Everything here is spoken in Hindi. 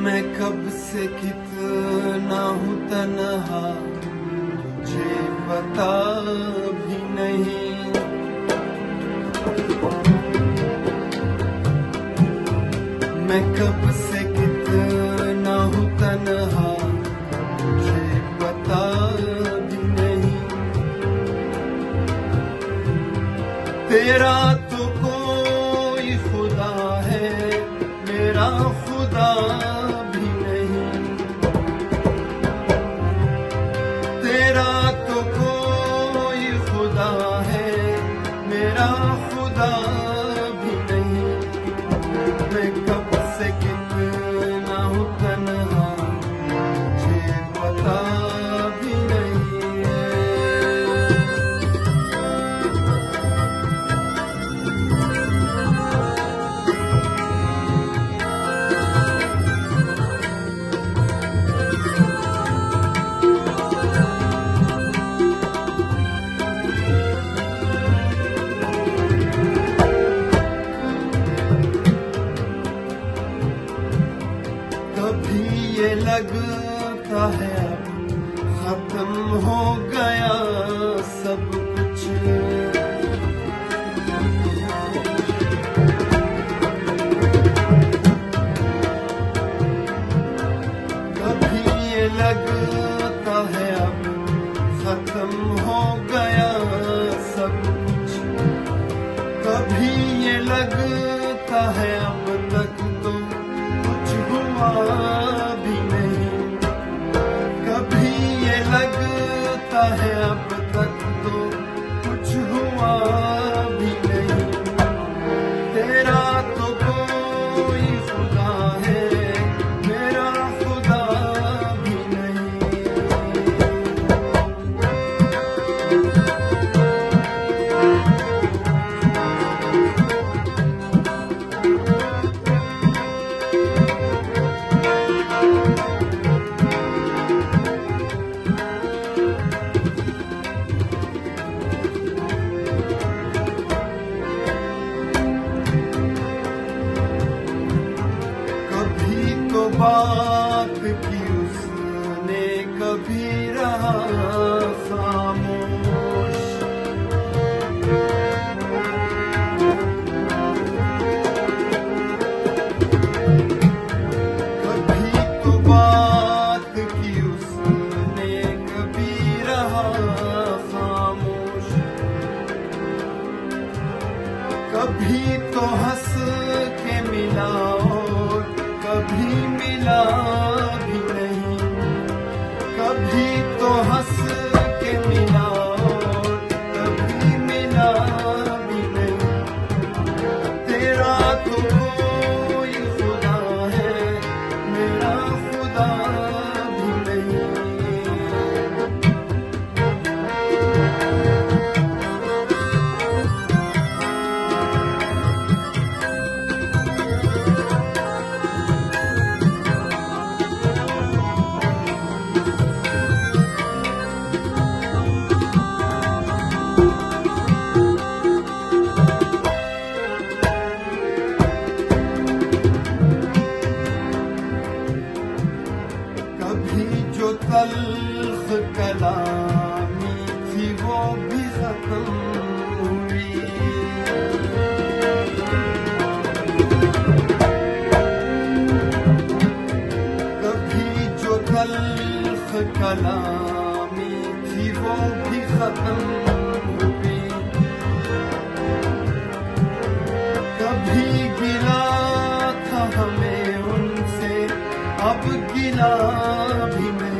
मैं कब से कितना हूँ तन्हा, मुझे पता भी नहीं। मैं कब से कितना हूँ तन्हा, मुझे पता भी नहीं। तेरा तो कोई खुदा है, मेरा खुदा भी नहीं। तेरा तो कोई खुदा है, मेरा खुदा भी नहीं। मैं कब से कितना हूँ तन्हा, मुझे पता भी नहीं है। कभी ये लगता है अब खत्म हो गया सब कुछ। कभी ये लगता है अब खत्म हो गया सब कुछ। कभी ये लगता है अब तक तो कुछ हुआ भी नहीं। कभी ये लगता है अब तक तो कुछ हुआ भी नहीं। तेरा तो कोई खुदा है, मेरा खुदा भी नहीं। कभी तो बात की उसने, कभी रहा खामोश। कभी तो बात की उसने, कभी रहा खामोश। कभी तो हंस के मिला और कभी मिला भी नहीं। कभी तो हंस के मिला और कभी मिला भी नहीं। तेरा तो कोई खुदा है, मेरा खुदा भी नहीं। कभी जो तल्ख कलामी थी वो भी खत्म हुई। कभी जो तल्ख कलामी थी वो भी खत्म हुई। कभी गिला था हमें उनसे, अब गिला भी नहीं।